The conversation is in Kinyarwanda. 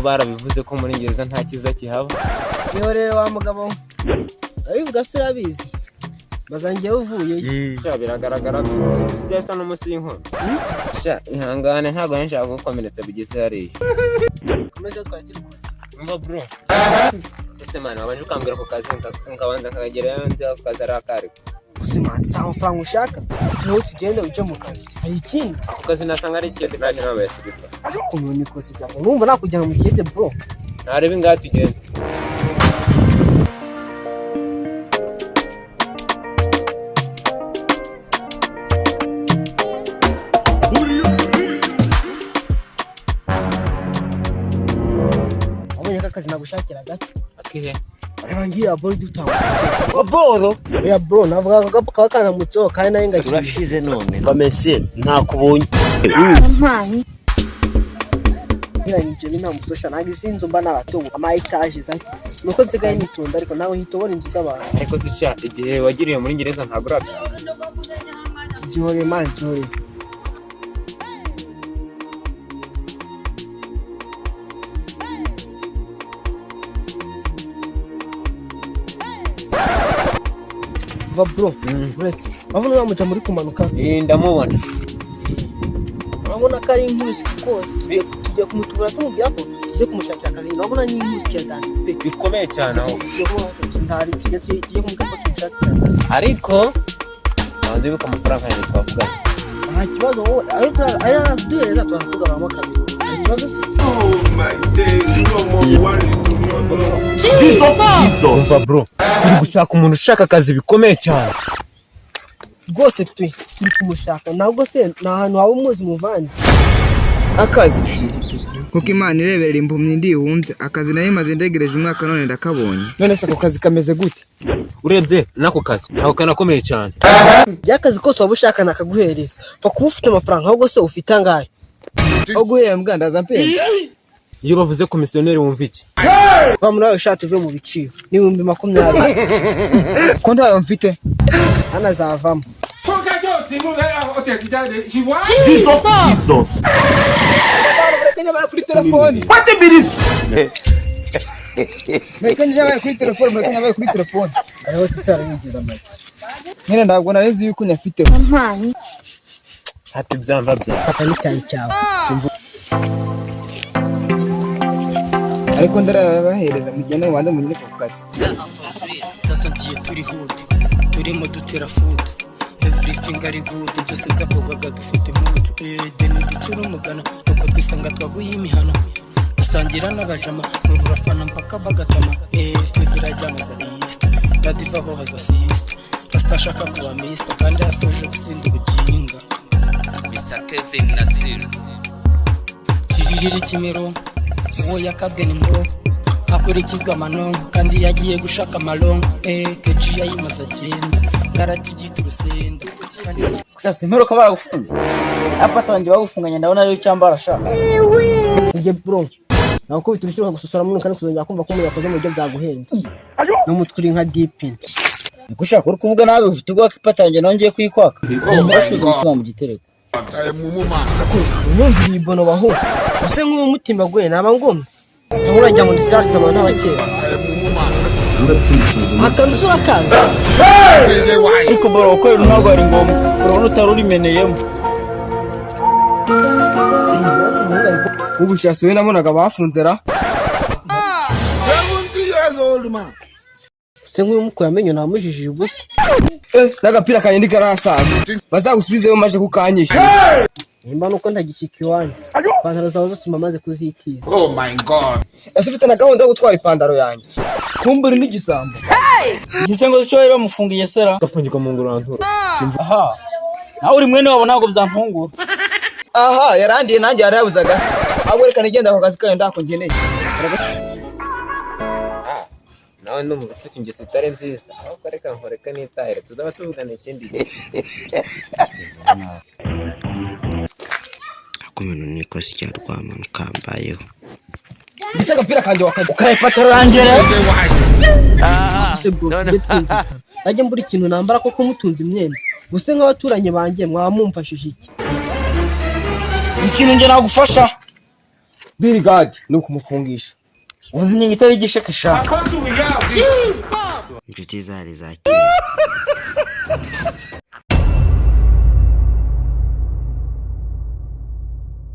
barabivuze ko muri Ngereza nta kiza kihaba. Niho rero wa mugabo abivuga se urabizi bazangiye uvuye sha biragaragara usigaye sa n'umusi y'inkono sha ihangane ntago nshaka gukomeretsa bigeze hariya komeza twatiri umva bro ese man wabanje ukambwira ko kazi nkabanda nkagerayo nzi ako kazi ari akari kusimana sa amafaranga ushaka niho tugende uje mu kazi hari ikindi ako kazi nasanga ari ikiyo tikaje nawe yasubika ariko umuntu ikosi cyane numva nakujyana mu kigeze bro narebe ngaha tugende akazi nagushakira gase akihe arabangira bro dutanga boro ya bro navuga ko kana mutso kandi naye ngakira turashize none bamese ntakubonye mpani nje bina mutosha nagisinzo mba naratobo ama etage zati nuko nsigaye nitonda ariko nawe hitobora inzu z'abantu ariko sisha igihe wagiriye muri Ngereza ntaguraga jore man jore va bro uretse abona yamuja muri kumanuka ndamubona urabona ko ari inkusi kose tujye kumutubura tumubwira ko tujye kumushakira akazi urabona ni inkusi ya dani bikomeye cyane aho ntari tujye kumukapa tumushakira akazi ariko bandi buka amafaranga yanjye twavuga nta kibazo wowe ayo duhereza twakugabamo kabiri nta kibazo se Oh my days, no more worry. umva bro turi gushaka umuntu ushaka akazi bikomeye cyane rwose pe turi kumushaka ntabwo se nta hantu waba umuzi muvandi akazi kuko Imana ireberera impumyi ndihunze akazi nari maze ndegereje umwaka none ndakabonye none se ako kazi kameze gute urebye nako kazi nako kanakomeye cyane byakazi kose waba ushaka nakaguhereza pfa kuba ufite amafaranga ahubwo se ufite angahe aho guhembwa ndaza mpemba iyo bavuze komisiyoneri wumva iki va muri ayo shati uve mu biciro n'ibihumbi 20 ko ntayo mfite hano azavamo kuri telefoni What the minute? mekanye yabaye kuri telefoni mekanye yabaye kuri telefoni ariho tsara yinjiza amata nyine ntabwo narizi yuko nyafite hati byamba bya papa ni cyane cyawe ariko ndarabahereza mugende mu bandi munyine ku kazi tatangiye turi hood turimo dutera food everything ari good byose bwakogaga dufite mood deni ducura umugana nuko twisanga twaguye imihana dusangira n'abajama n'urafana mpaka bagatama febira jamaza east dadiva ho haza sister rastashaka kuba mister kandi asoje gusinda ubuginga Mr. Kevin Nasir tiririri kimero uwo yakabwe ni mbo akurikizwa manongo kandi yagiye gushaka malongo keji yayimaza cyenda ngaratijita urusenda kasi mpero ko baragufunze apata wanjye bagufunganya ndabona ari cyambara shaka nge bro nako biturishira gususura muri kandi kuzongera kumva ko umuntu yakoze mu buryo byaguhenda no mutwuri nka dipin nikushaka uri kuvuga nawe ufite ubwo apata wanjye nongeye kuyikwaka mbashuze umutima mu gitereko numvira ibono baho use nk'uwo mutima gwe naba ngomwe urajya mu disarisa abantu abakera akanusura kaza ariko baro ko ntabwo ari ngombwa urabona utarurimeneyemo ubu shasiwe nabonaga bafunzera 70 years old man. use nk'uwo mukora amenyo namujijije ubusa n'agapira kanjye ndikarasaza bazagusubizeyo maje kukanyisha nimba nuko ntagikika iwanyu ipantaro zawe zose umaze kuzitiza Oh my God. ese ufite na gahunda yo gutwara ipantaro yanjye kumbura n'igisambo igisengo cyo bari bamufungiye sera gapfungirwa mu ngurantura aha nawe uri mwene wabo ntabwo byampungura aha yarandiye nanjye yarabuzaga ahubwo reka nigenda ku kazi kayo ndako ngeneye nawe no mu bafite ingeso itari nziza ahubwo reka nkoreka n'itahire tuzaba tuvugana ikindi gihe akomeno nikosi cya rwamano kambayeho gisa agapira kanjye ukayipata rangere najye mbura ikintu nambara koko mutunze imyenda guse nk'abaturanyi banjye mwamumfashije iki ikintu nge nagufasha Birigadi ni ukumufungisha. uzi ni itari gishaka sha inshuti zari za kera